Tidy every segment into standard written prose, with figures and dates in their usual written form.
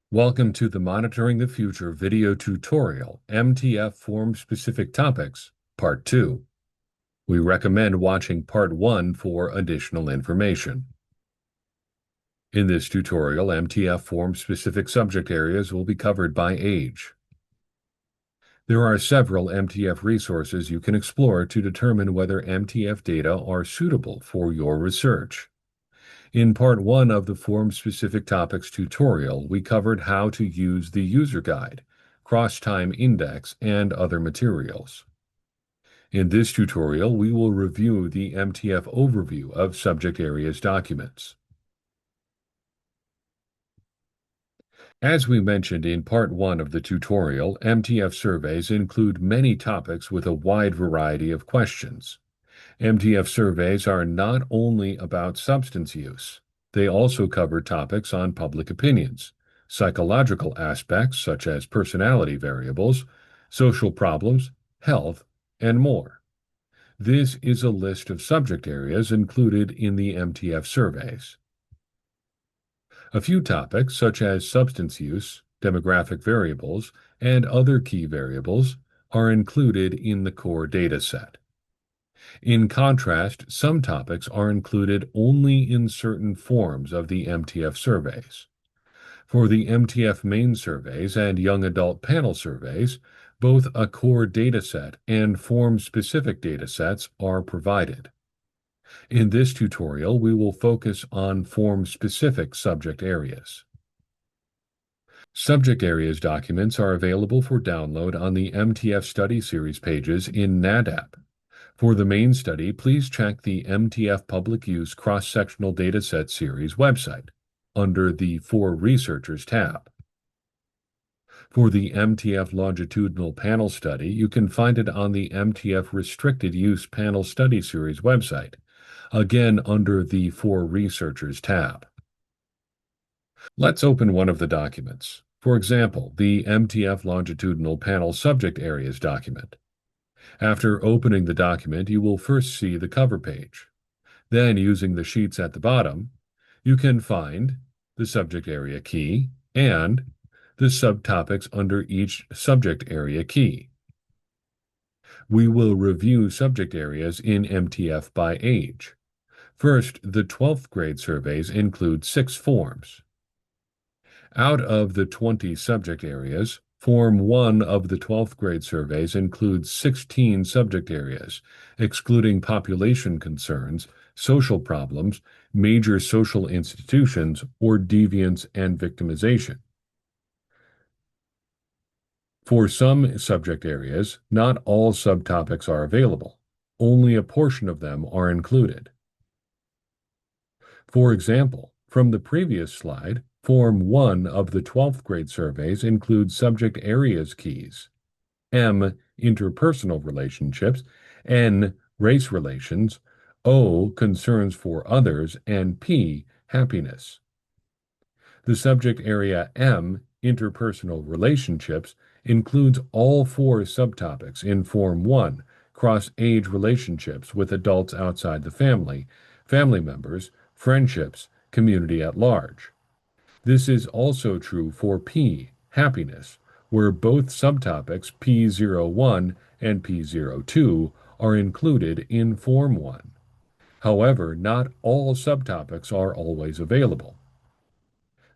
Welcome to the Monitoring the Future video tutorial, MTF Form-Specific Topics, Part 2. We recommend watching Part 1 for additional information. In this tutorial, MTF Form-Specific subject areas will be covered by age. There are several MTF resources you can explore to determine whether MTF data are suitable for your research. In Part 1 of the Form-Specific Topics tutorial, we covered how to use the user guide, cross-time index, and other materials. In this tutorial, we will review the MTF overview of subject areas documents. As we mentioned in Part 1 of the tutorial, MTF surveys include many topics with a wide variety of questions. MTF surveys are not only about substance use. They also cover topics on public opinions, psychological aspects such as personality variables, social problems, health, and more. This is a list of subject areas included in the MTF surveys. A few topics such as substance use, demographic variables, and other key variables are included in the core data set. In contrast, some topics are included only in certain forms of the MTF surveys. For the MTF main surveys and young adult panel surveys, both a core dataset and form-specific datasets are provided. In this tutorial, we will focus on form-specific subject areas. Subject areas documents are available for download on the MTF Study Series pages in NADAP. For the main study, please check the MTF Public Use Cross-Sectional Dataset Series website under the For Researchers tab. For the MTF Longitudinal Panel Study, you can find it on the MTF Restricted Use Panel Study Series website, again under the For Researchers tab. Let's open one of the documents. For example, the MTF Longitudinal Panel Subject Areas document. After opening the document, you will first see the cover page. Then, using the sheets at the bottom, you can find the subject area key and the subtopics under each subject area key. We will review subject areas in MTF by age. First, the 12th grade surveys include 6 forms. Out of the 20 subject areas, Form 1 of the 12th grade surveys includes 16 subject areas, excluding population concerns, social problems, major social institutions, or deviance and victimization. For some subject areas, not all subtopics are available. Only a portion of them are included. For example, from the previous slide, Form 1 of the 12th grade surveys includes subject areas keys: M, interpersonal relationships; N, race relations; O, concerns for others; and P, happiness. The subject area M, interpersonal relationships, includes all 4 subtopics in Form 1, cross-age relationships with adults outside the family, family members, friendships, community at large. This is also true for P, happiness, where both subtopics P01 and P02 are included in Form 1. However, not all subtopics are always available.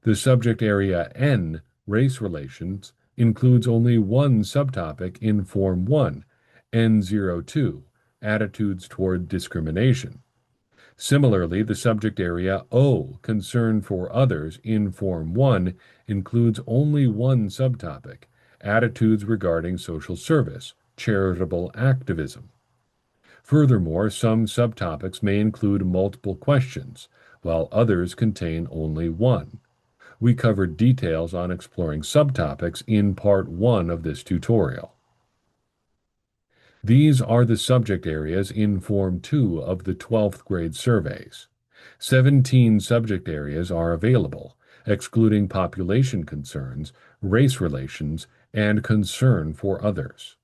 The subject area N, race relations, includes only one subtopic in Form 1, N02, attitudes toward discrimination. Similarly, the subject area O, concern for others, in Form 1 includes only one subtopic, attitudes regarding social service, charitable activism. Furthermore, some subtopics may include multiple questions, while others contain only one. We covered details on exploring subtopics in Part 1 of this tutorial. These are the subject areas in Form 2 of the 12th grade surveys. 17 subject areas are available, excluding population concerns, race relations, and concern for others.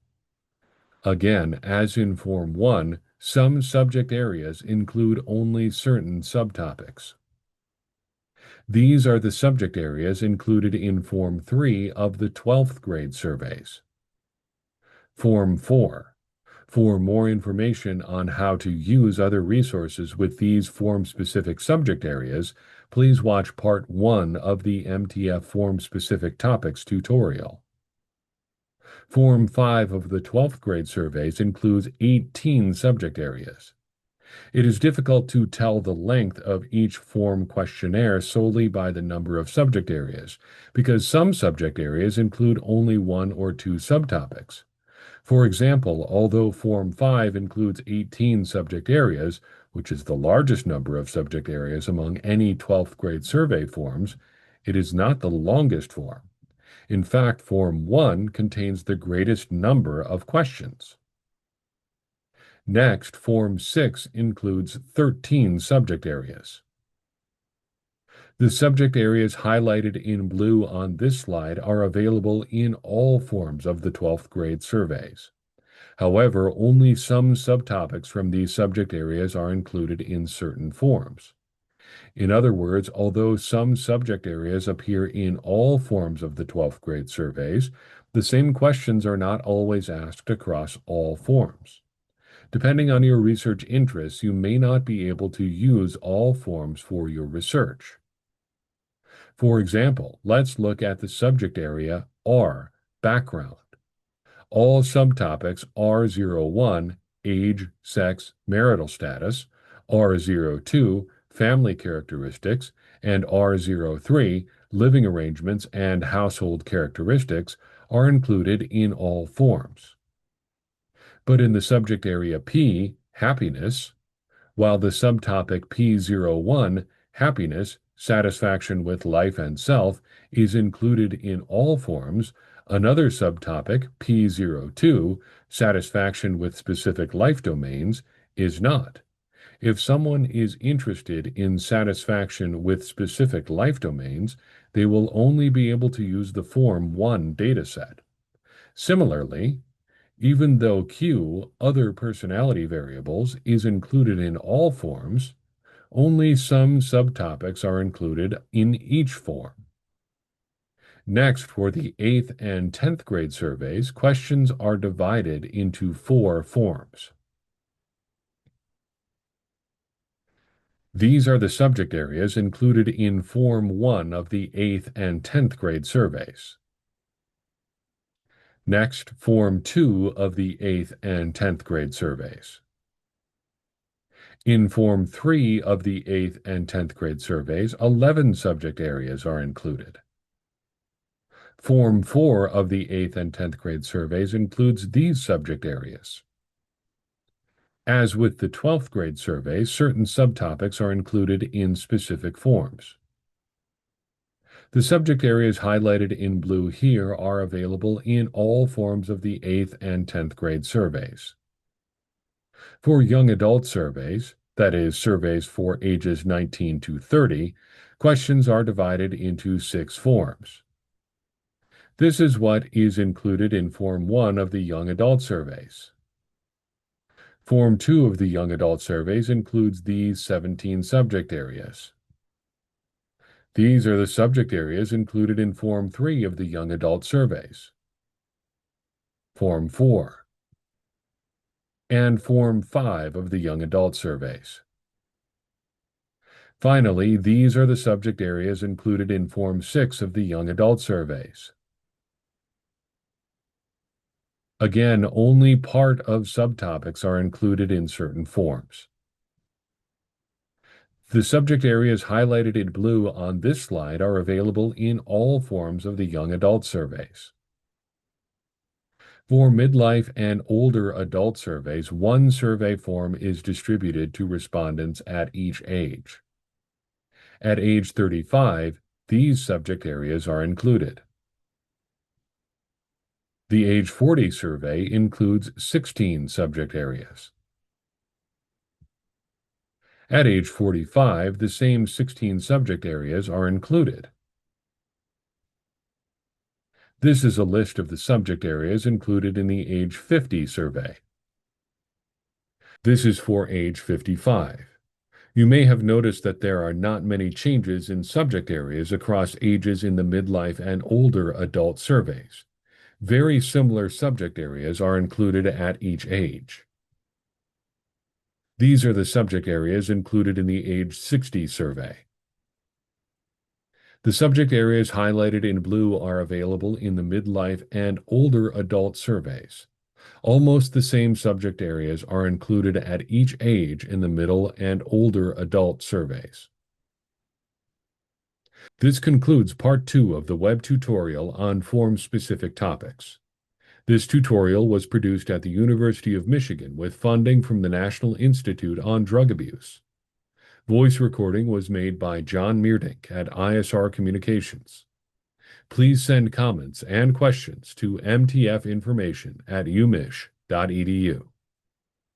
Again, as in Form 1, some subject areas include only certain subtopics. These are the subject areas included in Form 3 of the 12th grade surveys. Form 4. For more information on how to use other resources with these form-specific subject areas, please watch Part 1 of the MTF Form-Specific Topics tutorial. Form 5 of the 12th grade surveys includes 18 subject areas. It is difficult to tell the length of each form questionnaire solely by the number of subject areas, because some subject areas include only one or two subtopics. For example, although Form 5 includes 18 subject areas, which is the largest number of subject areas among any 12th grade survey forms, it is not the longest form. In fact, Form 1 contains the greatest number of questions. Next, Form 6 includes 13 subject areas. The subject areas highlighted in blue on this slide are available in all forms of the 12th grade surveys. However, only some subtopics from these subject areas are included in certain forms. In other words, although some subject areas appear in all forms of the 12th grade surveys, the same questions are not always asked across all forms. Depending on your research interests, you may not be able to use all forms for your research. For example, let's look at the subject area R, background. All subtopics R01, age, sex, marital status, R02, family characteristics, and R03, living arrangements and household characteristics, are included in all forms. But in the subject area P, happiness, while the subtopic P01, happiness, satisfaction with life and self, is included in all forms, another subtopic, P02, satisfaction with specific life domains, is not. If someone is interested in satisfaction with specific life domains, they will only be able to use the Form 1 dataset. Similarly, even though Q, other personality variables, is included in all forms, only some subtopics are included in each form. Next, for the 8th and 10th grade surveys, questions are divided into 4 forms. These are the subject areas included in Form 1 of the 8th and 10th grade surveys. Next, Form 2 of the 8th and 10th grade surveys. In Form 3 of the 8th and 10th grade surveys, 11 subject areas are included. Form 4 of the 8th and 10th grade surveys includes these subject areas. As with the 12th grade surveys, certain subtopics are included in specific forms. The subject areas highlighted in blue here are available in all forms of the 8th and 10th grade surveys. For young adult surveys, that is, surveys for ages 19 to 30, questions are divided into 6 forms. This is what is included in Form 1 of the young adult surveys. Form 2 of the young adult surveys includes these 17 subject areas. These are the subject areas included in Form 3 of the young adult surveys, Form 4, and Form 5 of the young adult surveys. Finally, these are the subject areas included in Form 6 of the young adult surveys. Again, only part of subtopics are included in certain forms. The subject areas highlighted in blue on this slide are available in all forms of the young adult surveys. For midlife and older adult surveys, one survey form is distributed to respondents at each age. At age 35, these subject areas are included. The age 40 survey includes 16 subject areas. At age 45, the same 16 subject areas are included. This is a list of the subject areas included in the age 50 survey. This is for age 55. You may have noticed that there are not many changes in subject areas across ages in the midlife and older adult surveys. Very similar subject areas are included at each age. These are the subject areas included in the age 60 survey. The subject areas highlighted in blue are available in the midlife and older adult surveys. Almost the same subject areas are included at each age in the middle and older adult surveys. This concludes part 2 of the web tutorial on form-specific topics. This tutorial was produced at the University of Michigan with funding from the National Institute on Drug Abuse. Voice recording was made by John Meerdink at ISR Communications. Please send comments and questions to mtfinformation@umich.edu.